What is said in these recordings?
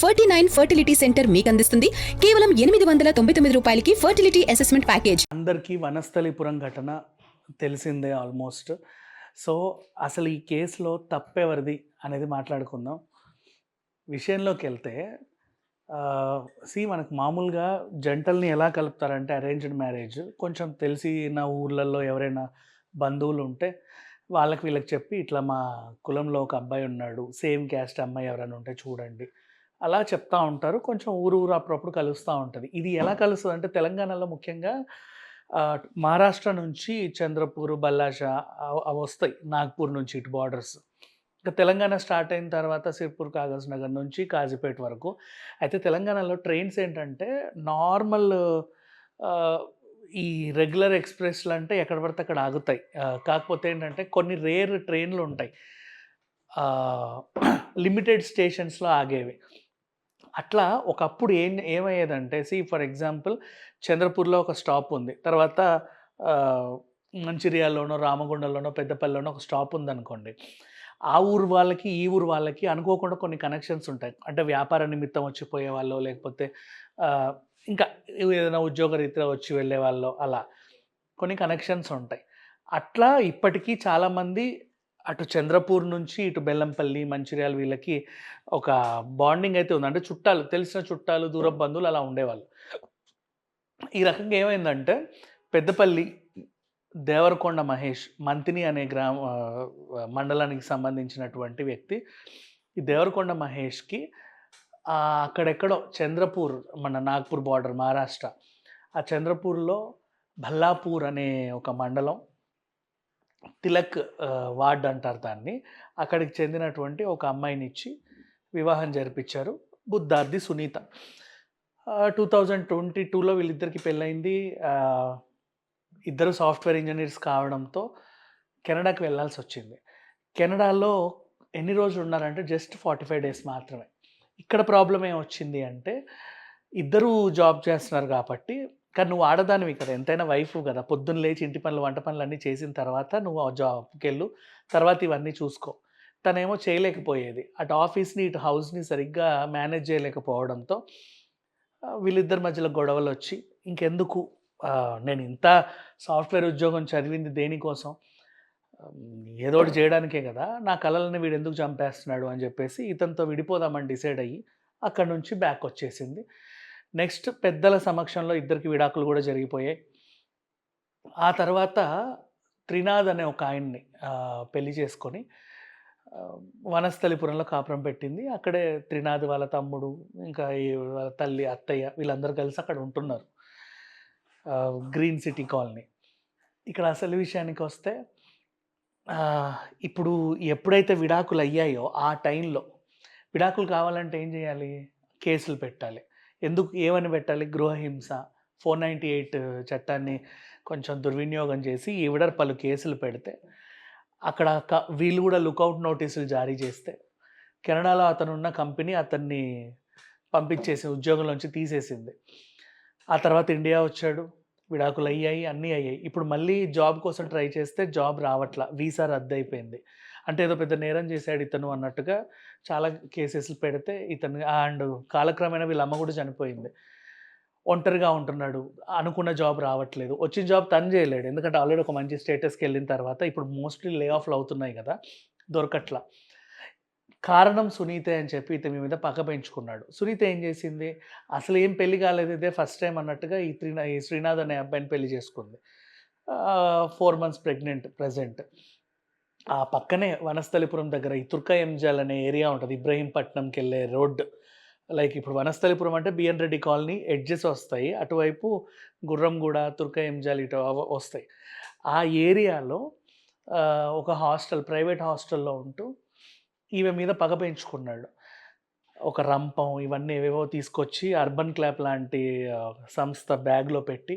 49 fertility centre మీకు అందిస్తుంది కేవలం 899 రూపాయలకి ఫర్టిలిటీ అసెస్మెంట్ ప్యాకేజ్. అందరికీ వనస్థలిపురం ఘటన తెలిసిందే ఆల్మోస్ట్. సో అసలు ఈ కేసులో తప్పెవరిది అనేది మాట్లాడుకుందాం. విషయంలోకి వెళ్తే మనకు మామూలుగా జంటల్ని ఎలా కలుపుతారంటే అరేంజ్డ్ మ్యారేజ్ కొంచెం తెలిసిన ఊర్లలో ఎవరైనా బంధువులు ఉంటే వాళ్ళకి వీళ్ళకి చెప్పి ఇట్లా మా కులంలో ఒక అబ్బాయి ఉన్నాడు, సేమ్ క్యాస్ట్ అమ్మాయి ఎవరైనా ఉంటే చూడండి అలా చెప్తా ఉంటారు. కొంచెం ఊరు అప్పుడప్పుడు కలుస్తూ ఉంటుంది. ఇది ఎలా కలుస్తుంది అంటే తెలంగాణలో ముఖ్యంగా మహారాష్ట్ర నుంచి చంద్రపూర్, బల్లాషా అవి వస్తాయి. నాగ్పూర్ నుంచి ఇటు బార్డర్స్. ఇంకా తెలంగాణ స్టార్ట్ అయిన తర్వాత సిర్పూర్, కాగజ్ నగర్ నుంచి కాజీపేట వరకు. అయితే తెలంగాణలో ట్రైన్స్ ఏంటంటే నార్మల్ ఈ రెగ్యులర్ ఎక్స్‌ప్రెస్‌లు అంటే ఎక్కడ పడితే అక్కడ ఆగుతాయి. కాకపోతే ఏంటంటే కొన్ని రేర్ ట్రైన్‌లు ఉంటాయి. లిమిటెడ్ స్టేషన్స్‌లో ఆగేవి. అట్లా ఒకప్పుడు ఏమయ్యేదంటే ఫర్ ఎగ్జాంపుల్ చంద్రపూర్‌లో ఒక స్టాప్ ఉంది. తర్వాత మంచిర్యాలలోనో, రామగుండంలోనో, పెద్దపల్లిలోనో ఒక స్టాప్ ఉందనుకోండి. ఆ ఊరు వాళ్ళకి, ఈ ఊరు వాళ్ళకి అనుకోకుండా కొన్ని కనెక్షన్స్ ఉంటాయి. అంటే వ్యాపార నిమిత్తం వచ్చి పోయేవాళ్ళో, లేకపోతే ఇంకా ఏదైనా ఉద్యోగరీత్యా వచ్చి వెళ్ళేవాళ్ళో అలా కొన్ని కనెక్షన్స్ ఉంటాయి. అట్లా ఇప్పటికీ చాలామంది అటు చంద్రపూర్ నుంచి ఇటు బెల్లంపల్లి, మంచిర్యాల వీళ్ళకి ఒక బాండింగ్ అయితే ఉంది. అంటే చుట్టాలు, తెలిసిన చుట్టాలు, దూరపు బంధువులు అలా ఉండేవాళ్ళు. ఈ రకంగా ఏమైందంటే పెద్దపల్లి దేవరకొండ మహేష్ మంతిని అనే మండలానికి సంబంధించినటువంటి వ్యక్తి. ఈ దేవరకొండ మహేష్‌కి అక్కడెక్కడో చంద్రపూర్, మన నాగ్పూర్ బార్డర్ మహారాష్ట్ర. ఆ చంద్రపూర్‌లో భల్లాపూర్ అనే ఒక మండలం, తిలక్ వార్డ్ అంటారు దాన్ని. అక్కడికి చెందినటువంటి ఒక అమ్మాయినిచ్చి వివాహం జరిపించారు. బుద్ధార్ది సునీత. 2022లో వీళ్ళిద్దరికీ పెళ్ళయింది. ఇద్దరు సాఫ్ట్‌వేర్ ఇంజినీర్స్ కావడంతో కెనడాకి వెళ్ళాల్సొచ్చింది. కెనడాలో ఎన్ని రోజులు ఉన్నారంటే జస్ట్ 45 డేస్ మాత్రమే. ఇక్కడ ప్రాబ్లమ్ ఏమొచ్చింది అంటే ఇద్దరూ జాబ్ చేస్తున్నారు కాబట్టి, కానీ నువ్వు ఆడదానివి కదా! ఎంతైనా వైఫ్ కదా! పొద్దున్న లేచి ఇంటి పనులు, వంట పనులన్నీ చేసిన తర్వాత నువ్వు ఆ జాబ్‌కెళ్ళు. తర్వాత ఇవన్నీ చూసుకో. తనేమో చేయలేకపోయేది. అటు ఆఫీస్‌ని, ఇటు హౌస్‌ని సరిగ్గా మేనేజ్ చేయలేకపోవడంతో వీళ్ళిద్దరి మధ్యలో గొడవలొచ్చి ఇంకెందుకు, నేను ఇంత సాఫ్ట్‌వేర్ ఉద్యోగం చదివింది దేనికోసం? ఏదో ఒకటి చేయడానికే కదా! నా కలలని వీడెందుకు చంపేస్తున్నాడు అని చెప్పేసి ఇతనితో విడిపోదామని డిసైడ్ అయ్యి అక్కడి నుంచి బ్యాక్ వచ్చేసింది. నెక్స్ట్ పెద్దల సమక్షంలో ఇద్దరికి విడాకులు కూడా జరిగిపోయాయి. ఆ తర్వాత త్రినాథ్ అనే ఒక ఆయన్ని పెళ్లి చేసుకొని వనస్థలిపురంలో కాపురం పెట్టింది. అక్కడే త్రినాథ్ వాళ్ళ తమ్ముడు, ఇంకా వాళ్ళ తల్లి, అత్తయ్య వీళ్ళందరూ కలిసి అక్కడ ఉంటున్నారు. Green city colony. ఇక్కడ అసలు విషయానికొస్తే ఇప్పుడు ఎప్పుడైతే విడాకులయ్యాయో ఆ టైంలో విడాకులు కావాలంటే ఏం చేయాలి? కేసులు పెట్టాలి. ఏమని పెట్టాలి? గృహహింస, 498 చట్టాన్ని కొంచెం దుర్వినియోగం చేసి ఈవిడ పలు కేసులు పెడితే అక్కడ వీళ్ళు కూడా లుకౌట్ నోటీసులు జారీ చేస్తే కెనడాలో అతనున్న కంపెనీ అతన్ని పంపించేసి ఉద్యోగంలోంచి తీసేసింది. ఆ తర్వాత ఇండియా వచ్చాడు. విడాకులయ్యాయి, అన్నీ అయ్యాయి. ఇప్పుడు మళ్ళీ జాబ్ కోసం ట్రై చేస్తే జాబ్ రావట్ల. వీసా రద్దయిపోయింది. అంటే ఏదో పెద్ద నేరం చేశాడు ఇతను అన్నట్టుగా చాలా కేసెస్‌లు పెడితే అండ్ కాలక్రమేణా వీళ్ళ అమ్మ కూడా చనిపోయింది. ఒంటరిగా ఉంటున్నాడు. అనుకున్న జాబ్ రావట్లేదు. వచ్చిన జాబ్ తను చేయలేడు. ఎందుకంటే ఆల్రెడీ ఒక మంచి స్టేటస్‌కెళ్ళిన తర్వాత ఇప్పుడు మోస్ట్‌లీ లే ఆఫ్‌లు అవుతున్నాయి కదా! దొరకట్ల. కారణం సునీతే అని చెప్పి ఇతని మీద పగ పెంచుకున్నాడు. సునీత ఏం చేసింది? అసలేం పెళ్లి కాలేదు, ఇదే ఫస్ట్ టైమ్ అన్నట్టుగా ఈ శ్రీనాథ్ అనే అబ్బాయిని పెళ్లి చేసుకుంది. 4 మంత్స్ ప్రెగ్నెంట్ ప్రెజెంట్. ఆ పక్కనే వనస్థలిపురం దగ్గర ఈ తుర్కయంజల్ అనే ఏరియా ఉంటది. ఇబ్రహీంపట్నంకెళ్ళే రోడ్. లైక్ ఇప్పుడు వనస్థలిపురం అంటే బిఎన్ రెడ్డి కాలనీ ఎడ్జెస్ వస్తాయి. అటువైపు గుర్రంగూడ, తుర్కయంజల్ ఇటు వస్తాయి. ఆ ఏరియాలో ఒక ప్రైవేట్ హాస్టల్‌లో ఉంటూ ఈమె మీద పగ పెంచుకున్నాడు. ఒక రంపం ఇవన్నీ ఏవేవో తీసుకొచ్చి అర్బన్ క్లాప్ లాంటి సంస్థ బ్యాగ్‌లో పెట్టి,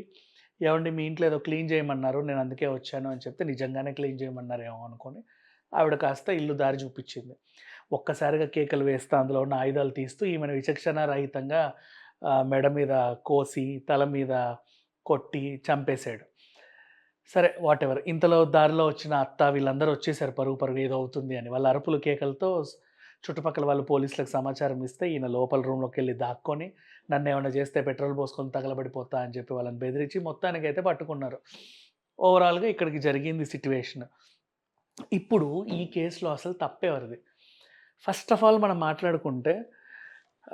ఏవండీ మీ ఇంట్లో ఏదో క్లీన్ చేయమన్నారు, నేను అందుకే వచ్చాను అని చెప్తే నిజంగానే క్లీన్ చేయమన్నారేమో అనుకోని ఆవిడ కాస్త ఇల్లు దారి చూపిచ్చింది. ఒక్కసారిగా కేకలు వేస్తా అందులో ఉన్న ఆయుధాలు తీస్తూ ఈమెను విచక్షణ రహితంగా మెడ మీద కోసి, తల మీద కొట్టి చంపేసాడు. సరే వాటెవర్. ఇంతలో దారిలో వచ్చిన అత్త వీళ్ళందరూ వచ్చేసారు పరుగు ఏదో అవుతుంది అని. వాళ్ళ అరుపులు కేకలతో చుట్టుపక్కల వాళ్ళు పోలీసులకు సమాచారం ఇస్తే ఈయన లోపల రూమ్‌లోకెళ్ళి దాక్కొని నన్నేమన్నా చేస్తే పెట్రోల్ పోసుకొని తగలబడిపోతా అని చెప్పి వాళ్ళని బెదిరించి మొత్తానికైతే పట్టుకున్నారు. ఓవరాల్‌గా ఇక్కడికి జరిగింది సిట్యుయేషన్. ఇప్పుడు ఈ కేస్‌లో అసలు తప్పెవరిది? ఫస్ట్ ఆఫ్ ఆల్ మనం మాట్లాడుకుంటే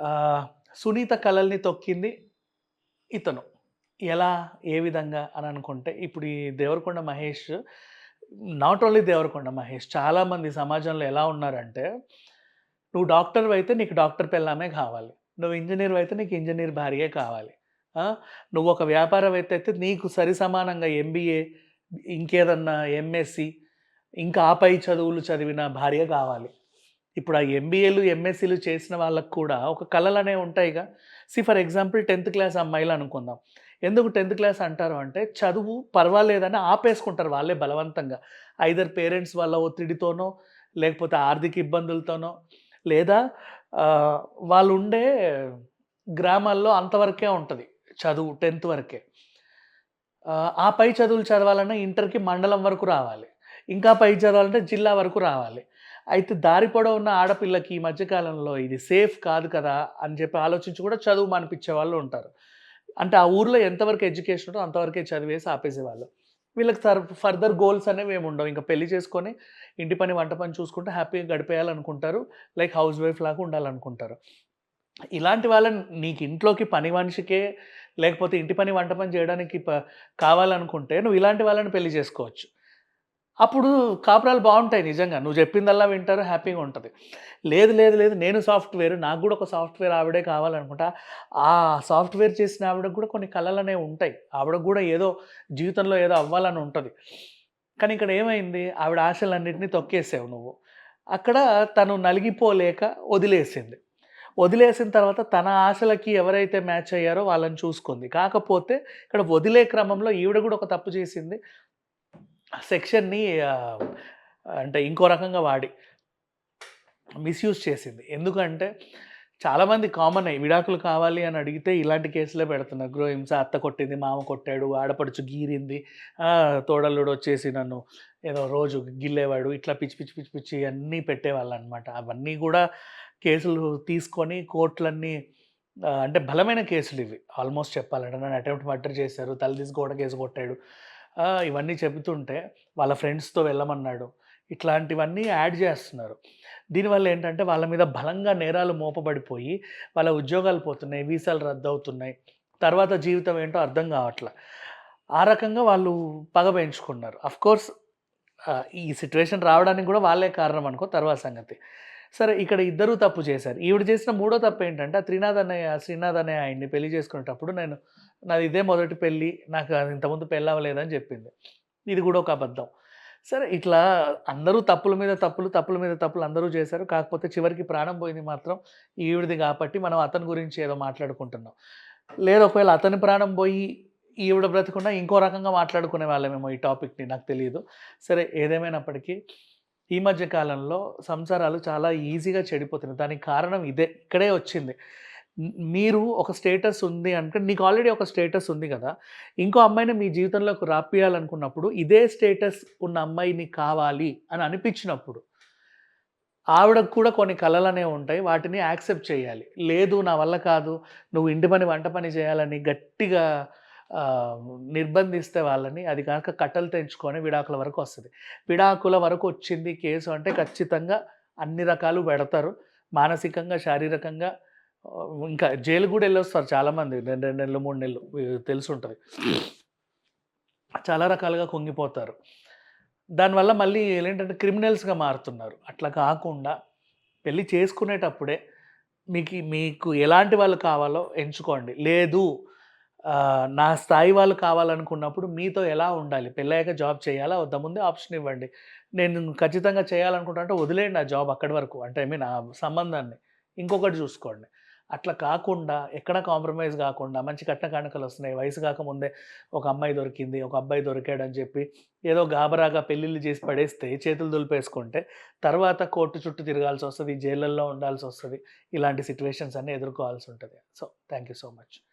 ఆహ్, సునీత కలల్ని తొక్కింది ఇతను. ఎలా? ఏ విధంగా? అని అనుకుంటే ఇప్పుడు ఈ దేవరకొండ మహేష్, నాట్ ఓన్లీ దేవరకొండ మహేష్, చాలామంది సమాజంలో ఎలా ఉన్నారంటే, నువ్వు డాక్టర్‌వయితే నీకు డాక్టర్ పెళ్ళామే కావాలి. నువ్వు ఇంజినీర్‌వయితే నీకు ఇంజినీర్ భార్యే కావాలి. ఆ! నువ్వొక వ్యాపారవేత్త అయితే నీకు సరి సమానంగా ఎంబీఏ, ఇంకేదన్నా ఎంఎస్‌సి, ఇంకా ఆ పై చదువులు చదివిన భార్య కావాలి. ఇప్పుడు ఆ ఎంబీఏలు, ఎంఎస్సీలు చేసిన వాళ్ళకి కూడా ఒక కలలనేవి ఉంటాయిగా. ఫర్ ఎగ్జాంపుల్ 10థ్ క్లాస్ అమ్మాయిలు అనుకుందాం. ఎందుకు 10థ్ క్లాస్ అంటారు అంటే, చదువు పర్వాలేదని ఆపేసుకుంటారు వాళ్ళే బలవంతంగా. ఐదర్ పేరెంట్స్ వాళ్ళ ఒత్తిడితోనో, లేకపోతే ఆర్థిక ఇబ్బందులతోనో, లేదా ఆహ్, వాళ్ళుండే గ్రామాల్లో అంతవరకే ఉంటది చదువు 10థ్ వరకే. ఆ పై చదువులు చదవాలన్నా ఇంటర్‌కి మండలం వరకు రావాలి. ఇంకా పై చదవాలంటే జిల్లా వరకు రావాలి. అయితే దారి పొడవున్న ఆడపిల్లకి ఈ మధ్య కాలంలో ఇది సేఫ్ కాదు కదా! అని చెప్పి ఆలోచించి కూడా చదువు మానిపించే వాళ్ళు ఉంటారు. అంటే ఆ ఊర్లో ఎంతవరకు ఎడ్యుకేషన్ ఉంటదో అంతవరకే చదివేసి ఆపేసేవాళ్ళు. వీళ్ళకి ఫర్దర్ గోల్స్ అనేవి ఏమి ఉండవు. ఇంక పెళ్లి చేసుకొని ఇంటి పని, వంట పని చూసుకుంటూ హ్యాపీగా గడిపేయాలనుకుంటారు. లైక్ హౌస్ వైఫ్ లాగా ఉండాలనుకుంటారు. ఇలాంటి వాళ్ళని నీకు ఇంట్లోకి పని మనిషికే, లేకపోతే ఇంటి పని, వంట పని చేయడానికి కావాలనుకుంటే నువ్వు ఇలాంటి వాళ్ళని పెళ్లి చేసుకోవచ్చు. అప్పుడు కాపురాలు బావుంటాయి నిజంగా. నువ్వు చెప్పిందల్లా వింటారు. హ్యాపీగా ఉంటది. లేదు, లేదు, లేదు, నేను సాఫ్ట్‌వేర్, నాకు గూడా ఒక సాఫ్ట్‌వేర్ ఆవిడే కావాలనుకుంటా. ఆ సాఫ్ట్‌వేర్ చేసిన ఆవిడకి గూడా కొన్ని కలలనేవి ఉంటాయి. ఆవిడకి గూడా ఏదో జీవితంలో ఏదో అవ్వాలని ఉంటది. కానీ ఇక్కడ ఏమైంది? ఆవిడ ఆశలన్నిటిని తొక్కేసావు నువ్వు. అక్కడ తను నలిగిపోలేక వదిలేసింది. వదిలేసిన తర్వాత తన ఆశలకి ఎవరైతే మ్యాచ్ అయ్యారో వాళ్ళని చూసుకుంది. కాకపోతే ఇక్కడ వదిలే క్రమంలో ఈవిడ గూడా ఒక తప్పు చేసింది. సెక్షన్‌ని ఆహ్, అంటే ఇంకో రకంగా వాడి మిస్‌యూజ్ చేసింది. ఎందుకంటే చాలామంది కామనే విడాకులు కావాలి అని అడిగితే ఇలాంటి కేసులే పెడుతున్నారు. గృహహింస, అత్త కొట్టింది, మామ కొట్టాడు, ఆడపడుచు గీరింది, తోడల్లుడొచ్చేసి నన్ను ఏదో రోజు గిల్లేవాడు. ఇట్లా పిచ్చి, పిచ్చి, పిచ్చి, పిచ్చి అన్నీ పెట్టేవాళ్ళనమాట. అవన్నీ గూడా కేసులు తీసుకొని కోర్టులన్నీ అంటే బలమైన కేసులివి. ఆల్‌మోస్ట్ చెప్పాలంటే నన్ను అటెంప్ట్ మర్డర్ చేశారు, తల తీసి గోడకేసి కొట్టాడు. ఇవన్నీ చెబుతుంటే వాళ్ళ ఫ్రెండ్స్‌తో వెళ్ళమన్నాడు. ఇట్లాంటివన్నీ యాడ్ జేస్తున్నారు. దీనివల్ల ఏంటంటే వాళ్ళ మీద బలంగా నేరాలు మోపబడిపోయి, వాళ్ళ ఉద్యోగాలు పోతున్నాయి, వీసాలు రద్దవుతున్నాయి. తర్వాత జీవితం ఏంటో అర్థం గావట్ల. ఆ రకంగా వాళ్ళు పగ పెంచుకున్నారు. ఆఫ్‌కోర్స్ ఈ సిట్యుయేషన్ రావడానికి గూడా వాళ్ళే కారణం అనుకో తర్వాత సంగతి. సరే ఇక్కడ ఇద్దరు తప్పు చేశారు. ఈవిడ చేసిన మూడో తప్పేంటంటే, ఆ శ్రీనాథ్ అనే ఆయన్ని పెళ్లి చేసుకునేటప్పుడు నాది ఇదే మొదటి పెళ్లి. నాకు ఇంతకుముందు పెళ్లవ్వలేదని జెప్పింది. ఇది గూడా ఒక అబద్ధం. సరే ఇట్లా అందరూ తప్పుల మీద తప్పులు, తప్పుల మీద తప్పులు అందరూ చేశారు. కాకపోతే చివరికి ప్రాణం పోయింది మాత్రం ఈవిడది కాబట్టి మనం అతని గురించి ఏదో మాట్లాడుకుంటున్నాం. లేదు ఒకవేళ అతని ప్రాణం పోయి ఈవిడ బ్రతికున్నా ఇంకో రకంగా మాట్లాడుకునే వాళ్ళమేమో ఈ టాపిక్‌ని నాకు తెలీదు. సరే ఏదేమైనప్పటికీ ఈ మధ్య కాలంలో సంసారాలు చాలా ఈజీగా చెడిపోతున్నాయి. దానికి కారణం ఇదే. ఇక్కడే వచ్చింది. మీరు ఒక స్టేటస్ ఉంది అంటే నీకు ఆల్రెడీ ఒక స్టేటస్ ఉంది గదా! ఇంకో అమ్మాయిని మీ జీవితంలోకి రాపియాలనుకున్నప్పుడు ఇదే స్టేటస్ ఉన్న అమ్మాయి నీకు కావాలి అని అనిపించినప్పుడు, ఆవిడకి కూడా కొన్ని కలలనేవి ఉంటాయి. వాటిని యాక్సెప్ట్ చేయాలి. లేదు నా వల్ల కాదు, నువ్వు ఇంటి పని, వంట పని చేయాలని గట్టిగా ఆహ్, నిర్బంధిస్తే వాళ్ళని, అది కాక కట్టలు తెంచుకొని విడాకుల వరకు వస్తది. విడాకుల వరకు వచ్చింది కేసు అంటే ఖచ్చితంగా అన్ని రకాలు పెడతారు. మానసికంగా, శారీరకంగా ఇంకా జైలుకి గూడా ఎళ్ళొస్తారు చాలామంది. 2 నెలలు, 3 నెలలు తెలిసుంటది. చాలా రకాలుగా కుంగిపోతారు. దానివల్ల మళ్ళీ ఏంటంటే క్రిమినల్స్‌గా మారుతున్నారు. అట్లా కాకుండా పెళ్లి చేసుకునేటప్పుడే మీకు ఎలాంటి వాళ్ళు కావాలో ఎంచుకోండి. లేదు నా స్థాయి వాళ్ళు కావాలనుకున్నప్పుడు మీతో ఎలా ఉండాలి? పెళ్ళయ్యాక జాబ్ చేయాలా? వద్దా? ముందే ఆప్షన్ ఇవ్వండి. నేను ఖచ్చితంగా చేయాలనుకుంటా అంటే వదిలేయండి ఆ జాబ్ అక్కడి వరకు. అంటే ఐ మీన్ ఆ సంబంధాన్ని. ఇంకొకటి చూసుకోండి. అట్లా కాకుండా ఎక్కడ కాంప్రమైజ్ గాకుండా మంచి కట్న కానుకలొస్తున్నాయి. వయసు కాకముందే ఒక అమ్మాయి దొరికింది, ఒక అబ్బాయి దొరికాడని చెప్పి ఏదో గాబరాగా పెళ్ళిళ్ళు చేసి పడేస్తే చేతులు దులిపేసుకుంటే తర్వాత కోర్టు చుట్టూ తిరగాల్సొస్తది. జైళ్ళల్లో ఉండాల్సొస్తది. ఇలాంటి సిట్యుయేషన్స్ అన్నీ ఎదుర్కోవాల్సుంటది. So, thank you so much.